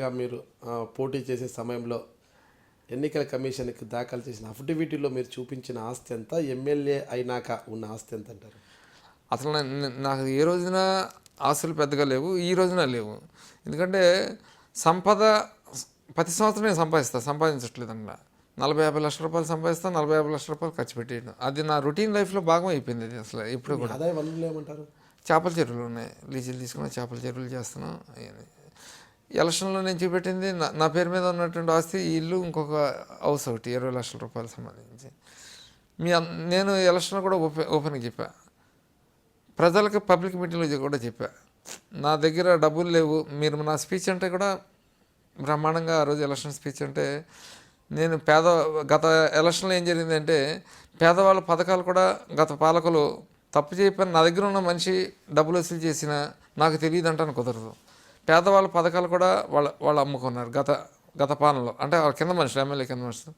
ఎమ్మెల్యేగా మీరు పోటీ చేసే సమయంలో ఎన్నికల కమిషన్కి దాఖలు చేసిన అఫిడవిటీలో మీరు చూపించిన ఆస్తి ఎంత, ఎమ్మెల్యే అయినాక ఉన్న ఆస్తి ఎంత అంటారు? అసలు నాకు ఏ రోజున ఆస్తులు పెద్దగా లేవు, ఈ రోజున లేవు. ఎందుకంటే సంపద ప్రతి సంవత్సరం నేను సంపాదించట్లేదు అన్న 40-50 లక్షల రూపాయలు సంపాదిస్తాను, 40-50 లక్షల రూపాయలు ఖర్చు పెట్టేయడం, అది నా రొటీన్ లైఫ్లో భాగం అయిపోయింది. అది అసలు ఇప్పుడు కూడా ఆదాయ వనరులు ఏమంటారు? చేపల చెరువులు ఉన్నాయి, లీజులు తీసుకున్న చేపల చెరువులు చేస్తున్నాం. ఎలక్షన్లో నేను చూపెట్టింది నా పేరు మీద ఉన్నటువంటి ఆస్తి, ఈ ఇల్లు, ఇంకొక హౌస్ ఒకటి 20 లక్షల రూపాయలు సంబంధించి. నేను ఎలక్షన్లో కూడా ఓపెన్గా చెప్పా, ప్రజలకు పబ్లిక్ మీటింగ్లో కూడా చెప్పా, నా దగ్గర డబ్బులు లేవు. మీరు నా స్పీచ్ అంటే కూడా బ్రహ్మాండంగా ఆ రోజు ఎలక్షన్ స్పీచ్ అంటే నేను గత ఎలక్షన్లో ఏం జరిగిందంటే పేదవాళ్ళ పథకాలు కూడా గత పాలకులు తప్పు చేయకపోయినా నా దగ్గర ఉన్న మనిషి డబ్బులు వసూలు చేసిన నాకు తెలియదు అంటాను కుదరదు. పేదవాళ్ళ పథకాలు కూడా వాళ్ళు అమ్ముకున్నారు గత పాలనలో, అంటే వాళ్ళ కింద మనుషులు, ఎమ్మెల్యే కింద మనుషులు.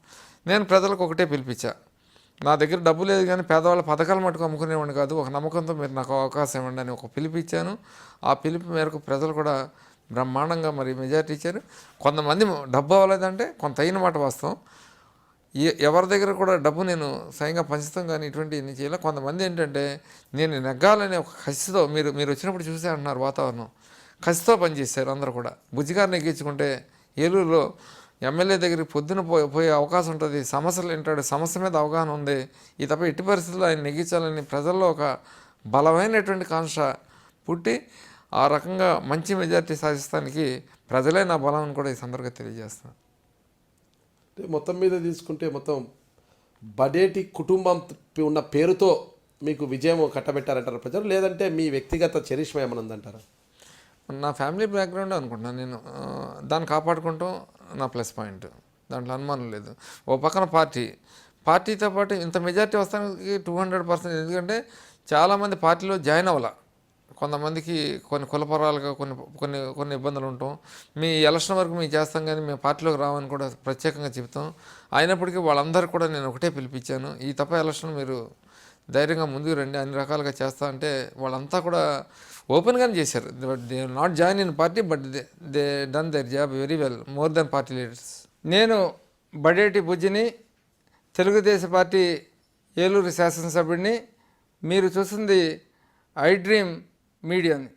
నేను ప్రజలకు ఒకటే పిలిపించా, నా దగ్గర డబ్బు లేదు కానీ పేదవాళ్ళ పథకాలు మటుకు అమ్ముకునేవాడిని కాదు, ఒక నమ్మకంతో మీరు నాకు అవకాశం ఇవ్వండి అని ఒక పిలిపించాను. ఆ పిలుపు మేరకు ప్రజలు కూడా బ్రహ్మాండంగా మరి మెజార్టీ ఇచ్చారు. కొంతమంది డబ్బు అవ్వలేదంటే కొంత అయిన మాట వాస్తవం. ఎవరి దగ్గర కూడా డబ్బు నేను స్వయంగా పంచుతాం కానీ ఇటువంటి ఎన్ని చేయాలి. కొంతమంది ఏంటంటే నేను నెగ్గాలని ఒక కసితో మీరు వచ్చినప్పుడు చూసే అంటున్నారు, వాతావరణం కసితో పనిచేశారు అందరూ కూడా. బుజ్జిగారిని ఎక్కించుకుంటే ఏలూరులో ఎమ్మెల్యే దగ్గరికి పొద్దున పోయే అవకాశం ఉంటుంది, సమస్యలు వింటాడు, సమస్య మీద అవగాహన ఉంది, ఈ తప్ప ఎట్టి పరిస్థితుల్లో ఆయన నెగ్గించాలని ప్రజల్లో ఒక బలమైనటువంటి కాంక్ష పుట్టి ఆ రకంగా మంచి మెజార్టీ సాధిస్తానికి ప్రజలే నా బలం అని కూడా ఈ సందర్భంగా తెలియజేస్తాను. మొత్తం మీద తీసుకుంటే మొత్తం బడేటి కుటుంబం ఉన్న పేరుతో మీకు విజయం కట్టబెట్టారంటారు ప్రజలు, లేదంటే మీ వ్యక్తిగత చరిష్మ ఏమైనా ఉందంటారా? నా ఫ్యామిలీ బ్యాక్గ్రౌండ్ అనుకుంటున్నాను నేను, దాన్ని కాపాడుకుంటాం నా ప్లస్ పాయింట్, దాంట్లో అనుమానం లేదు. ఓ పక్కన పార్టీతో పాటు ఇంత మెజార్టీ వస్తానికి 200%. ఎందుకంటే చాలామంది పార్టీలో జాయిన్ అవ్వాల, కొంతమందికి కొన్ని కులపరాలుగా కొన్ని ఇబ్బందులు ఉంటాం. మీ ఎలక్షన్ వరకు మేము చేస్తాం కానీ మేము పార్టీలోకి రావని కూడా ప్రత్యేకంగా చెప్తాం. అయినప్పటికీ వాళ్ళందరూ కూడా నేను ఒకటే పిలిపించాను, ఈ తప్ప ఎలక్షన్ మీరు ధైర్యంగా ముందుకు రండి, అన్ని రకాలుగా చేస్తా అంటే వాళ్ళంతా కూడా ఓపెన్గానే చేశారు. They not join in party but they done there job very well, more than party leaders. నేను బడేటి బుజ్జిని, తెలుగుదేశం పార్టీ ఏలూరు శాసనసభ్యుడిని. మీరు చూస్తుంది ఐ డ్రీమ్ మీడియాని.